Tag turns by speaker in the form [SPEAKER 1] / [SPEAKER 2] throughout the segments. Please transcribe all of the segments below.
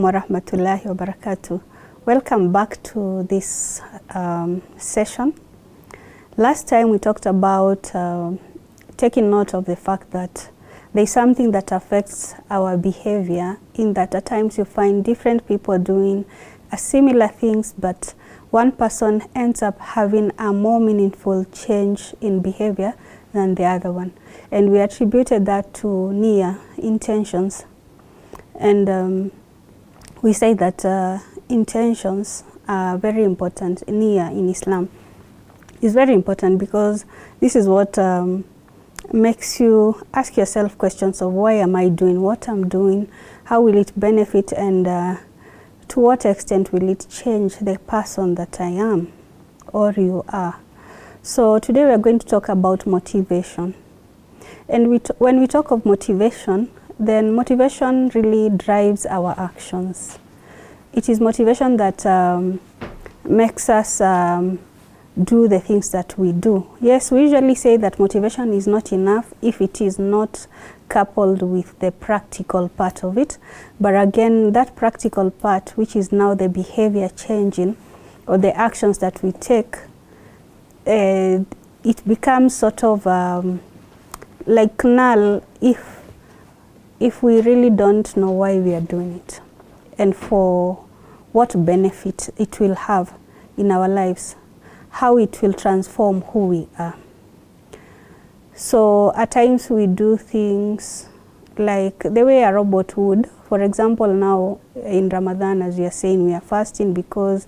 [SPEAKER 1] Warahmatullahi wabarakatuh. Welcome back to this session. Last time we talked about taking note of the fact that there's something that affects our behavior, in that at times you find different people doing similar things, but one person ends up having a more meaningful change in behavior than the other one. And we attributed that to niyyah, intentions. And we say that intentions are very important. Niyyah in Islam is very important because this is what makes you ask yourself questions of why am I doing what I'm doing, how will it benefit, and to what extent will it change the person that I am or you are. So today we are going to talk about motivation. And when we talk of motivation, then motivation really drives our actions. It is motivation that makes us do the things that we do. Yes, we usually say that motivation is not enough if it is not coupled with the practical part of it. But again, that practical part, which is now the behavior changing or the actions that we take, it becomes sort of like null if we really don't know why we are doing it and for what benefit it will have in our lives, how it will transform who we are. So at times we do things like the way a robot would. For example, now in Ramadan, as we are saying, we are fasting because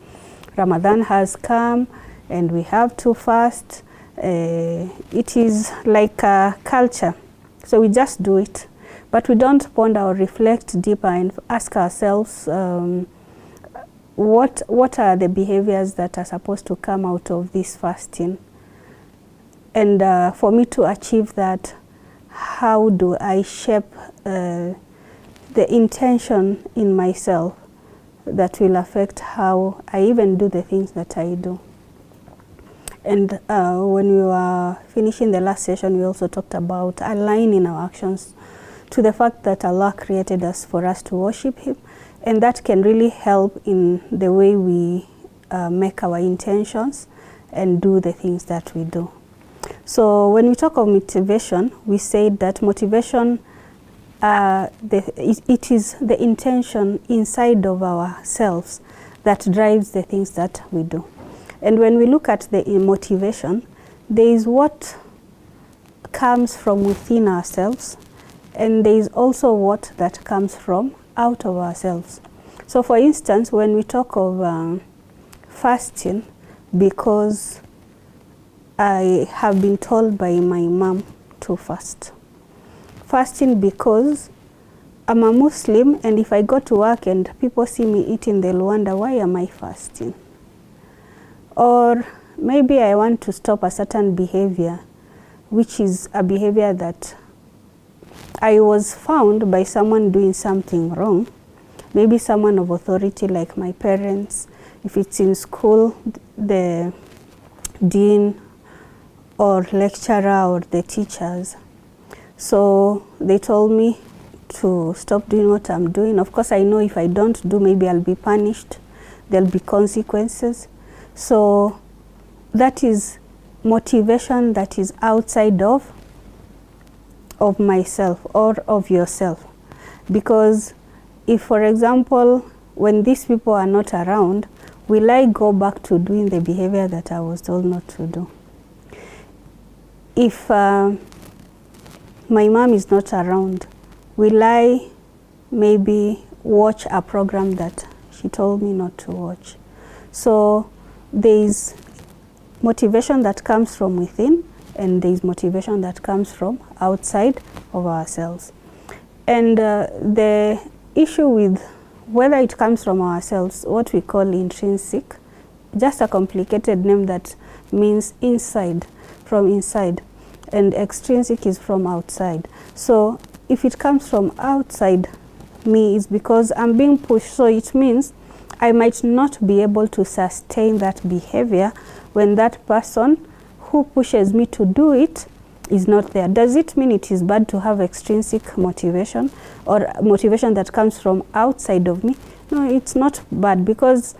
[SPEAKER 1] Ramadan has come and we have to fast. It is like a culture, so we just do it. But we don't ponder or reflect deeper and ask ourselves what are the behaviors that are supposed to come out of this fasting? And for me to achieve that, how do I shape the intention in myself that will affect how I even do the things that I do? And when we were finishing the last session, we also talked about aligning our actions to the fact that Allah created us for us to worship Him, and that can really help in the way we make our intentions and do the things that we do. So when we talk of motivation, we say that motivation, it is the intention inside of ourselves that drives the things that we do. And when we look at the motivation, there is what comes from within ourselves, and there is also what that comes from out of ourselves. So for instance, when we talk of fasting, because I have been told by my mom to fast. Fasting because I'm a Muslim, and if I go to work and people see me eating, they'll wonder, why am I fasting? Or maybe I want to stop a certain behavior, which is a behavior that I was found by someone doing something wrong, maybe someone of authority like my parents. If it's in school, the dean or lecturer or the teachers. So they told me to stop doing what I'm doing. Of course, I know if I don't do, maybe I'll be punished. There'll be consequences. So that is motivation that is outside of myself or of yourself. Because if, for example, when these people are not around, will I go back to doing the behavior that I was told not to do? If my mom is not around, will I maybe watch a program that she told me not to watch? So there is motivation that comes from within, and there is motivation that comes from outside of ourselves. And the issue with whether it comes from ourselves, what we call intrinsic, just a complicated name that means inside, from inside, and extrinsic is from outside. So if it comes from outside me, it's because I'm being pushed. So it means I might not be able to sustain that behavior when that person who pushes me to do it is not there. Does it mean it is bad to have extrinsic motivation or motivation that comes from outside of me? No, it's not bad, because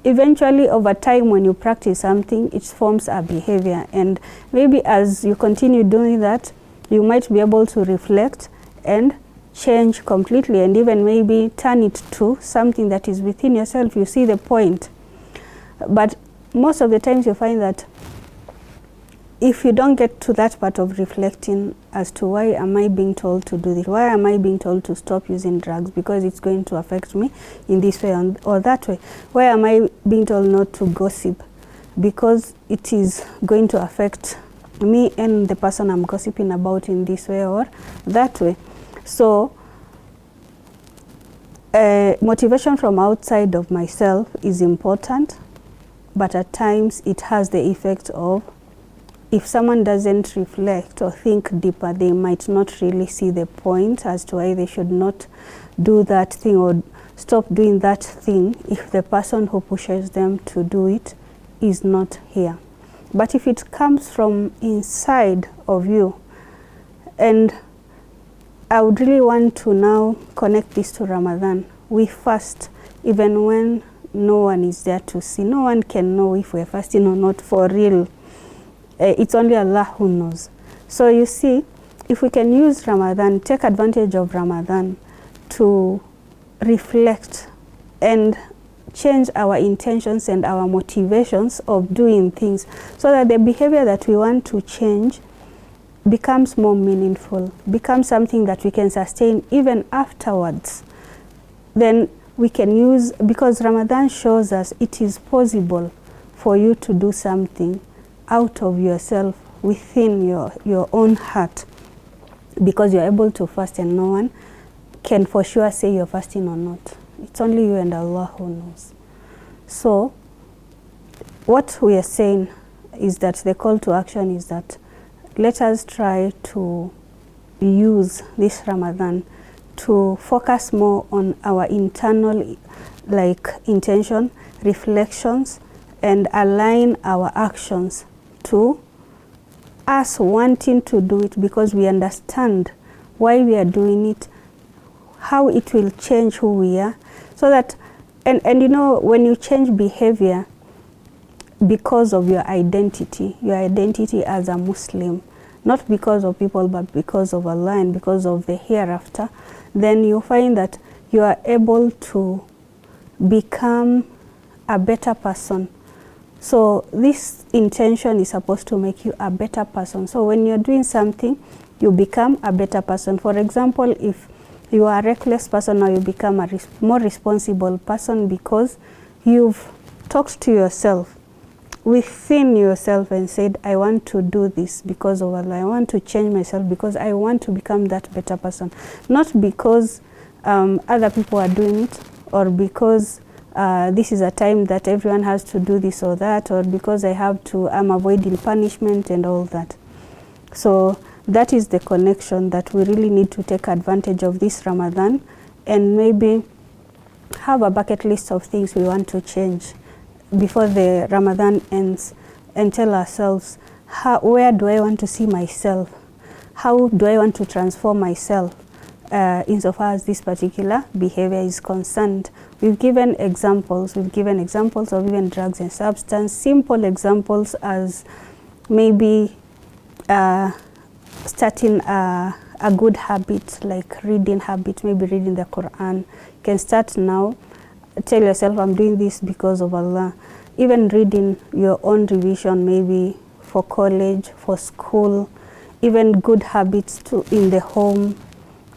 [SPEAKER 1] eventually over time when you practice something, it forms a behavior, and maybe as you continue doing that, you might be able to reflect and change completely, and even maybe turn it to something that is within yourself. You see the point. But most of the times you find that if you don't get to that part of reflecting as to why am I being told to do this, why am I being told to stop using drugs because it's going to affect me in this way or that way, why am I being told not to gossip because it is going to affect me and the person I'm gossiping about in this way or that way. So motivation from outside of myself is important, but at times it has the effect of, if someone doesn't reflect or think deeper, they might not really see the point as to why they should not do that thing or stop doing that thing if the person who pushes them to do it is not here. But if it comes from inside of you, and I would really want to now connect this to Ramadan. We fast even when no one is there to see. No one can know if we're fasting or not for real. It's only Allah who knows. So you see, if we can use Ramadan, take advantage of Ramadan to reflect and change our intentions and our motivations of doing things, so that the behavior that we want to change becomes more meaningful, becomes something that we can sustain even afterwards, then we can use, because Ramadan shows us it is possible for you to do something out of yourself, within your own heart, because you're able to fast and no one can for sure say you're fasting or not. It's only you and Allah who knows. So what we are saying is that the call to action is that let us try to use this Ramadan to focus more on our internal intention, reflections, and align our actions to us wanting to do it because we understand why we are doing it, how it will change who we are, so that, and you know, when you change behavior because of your identity as a Muslim, not because of people but because of Allah and because of the hereafter, then you find that you are able to become a better person. So this intention is supposed to make you a better person. So when you're doing something, you become a better person. For example, if you are a reckless person, now you become a more responsible person because you've talked to yourself within yourself and said, I want to do this because of Allah. I want to change myself because I want to become that better person. Not because other people are doing it, or because this is a time that everyone has to do this or that, or because I'm avoiding punishment and all that. So that is the connection that we really need to take advantage of this Ramadan, and maybe have a bucket list of things we want to change before the Ramadan ends, and tell ourselves, where do I want to see myself? How do I want to transform myself insofar as this particular behavior is concerned? We've given examples. We've given examples of even drugs and substance, simple examples as maybe starting a good habit, like reading habit, maybe reading the Quran. You can start now. Tell yourself, I'm doing this because of Allah. Even reading your own revision, maybe for college, for school, even good habits in the home,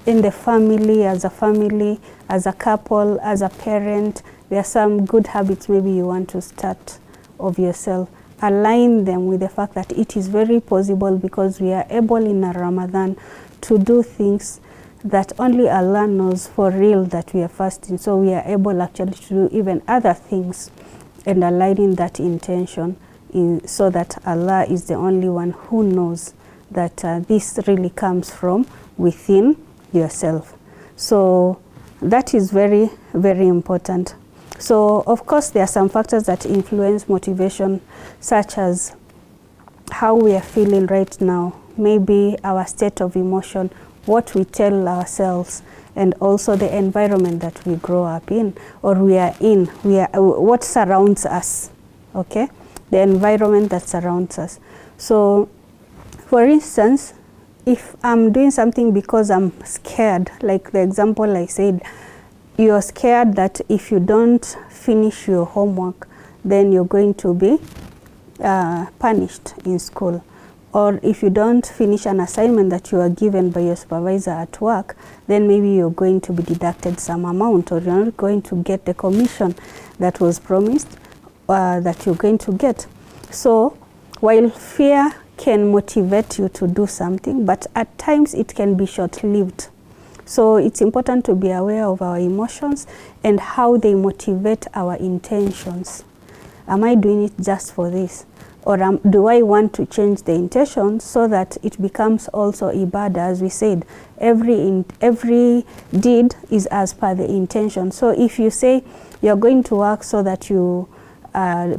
[SPEAKER 1] in the family, as a couple, as a parent. There are some good habits maybe you want to start of yourself. Align them with the fact that it is very possible, because we are able in a Ramadan to do things that only Allah knows for real that we are fasting. So we are able actually to do even other things, and aligning that intention so that Allah is the only one who knows that this really comes from within yourself. So that is very, very important. So of course there are some factors that influence motivation, such as how we are feeling right now, maybe our state of emotion, what we tell ourselves, and also the environment that we grow up in, or we are in, what surrounds us, okay? The environment that surrounds us. So, for instance, if I'm doing something because I'm scared, like the example I said, you're scared that if you don't finish your homework, then you're going to be punished in school. Or if you don't finish an assignment that you are given by your supervisor at work, then maybe you're going to be deducted some amount, or you're not going to get the commission that was promised that you're going to get. So while fear can motivate you to do something, but at times it can be short-lived. So it's important to be aware of our emotions and how they motivate our intentions. Am I doing it just for this? Or do I want to change the intention so that it becomes also ibadah? As we said, every deed is as per the intention. So if you say you're going to work so that you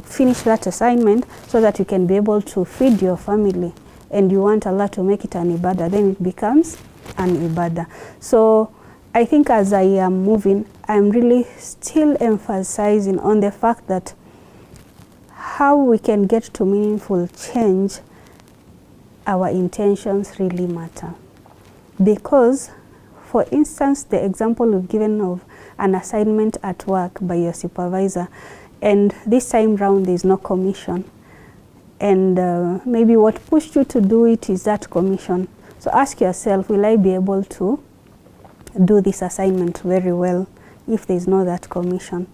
[SPEAKER 1] finish that assignment so that you can be able to feed your family, and you want Allah to make it an ibadah, then it becomes an ibadah. So I think as I am moving, I'm really still emphasizing on the fact that how we can get to meaningful change, our intentions really matter. Because, for instance, the example we've given of an assignment at work by your supervisor, and this time round there's no commission, and maybe what pushed you to do it is that commission. So ask yourself, will I be able to do this assignment very well if there's no that commission?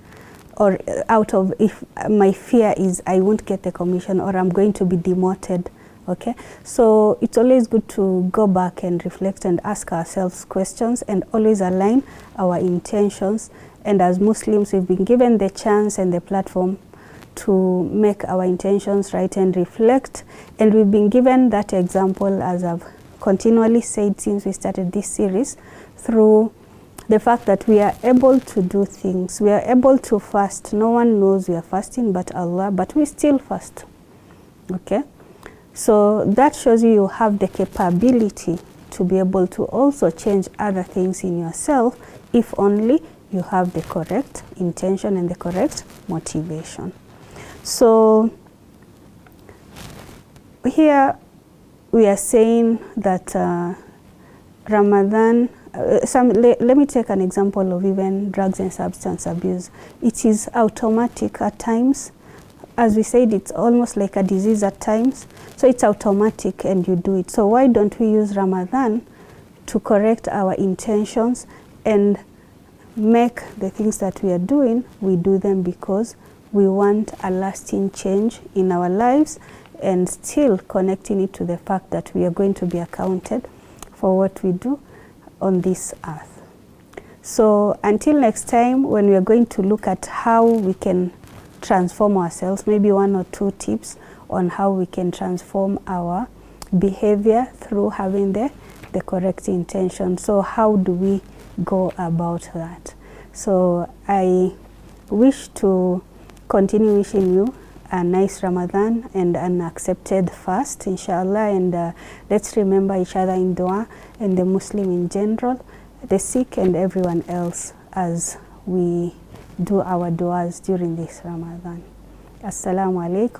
[SPEAKER 1] Or if my fear is I won't get the commission, or I'm going to be demoted, okay? So it's always good to go back and reflect and ask ourselves questions, and always align our intentions. And as Muslims, we've been given the chance and the platform to make our intentions right and reflect. And we've been given that example, as I've continually said since we started this series, through the fact that we are able to do things. We are able to fast. No one knows we are fasting but Allah, but we still fast, okay? So that shows you have the capability to be able to also change other things in yourself, if only you have the correct intention and the correct motivation. So here we are saying that Ramadan, let me take an example of even drugs and substance abuse. It is automatic at times. As we said, it's almost like a disease at times. So it's automatic and you do it. So why don't we use Ramadan to correct our intentions and make the things that we are doing, we do them because we want a lasting change in our lives, and still connecting it to the fact that we are going to be accounted for what we do on this earth. So until next time, when we are going to look at how we can transform ourselves, maybe 1 or 2 tips on how we can transform our behavior through having the correct intention. So how do we go about that? So I wish to continue wishing you a nice Ramadan and an accepted fast, inshallah, and let's remember each other in dua, and the Muslim in general, the sick and everyone else, as we do our duas during this Ramadan. Assalamu alaikum.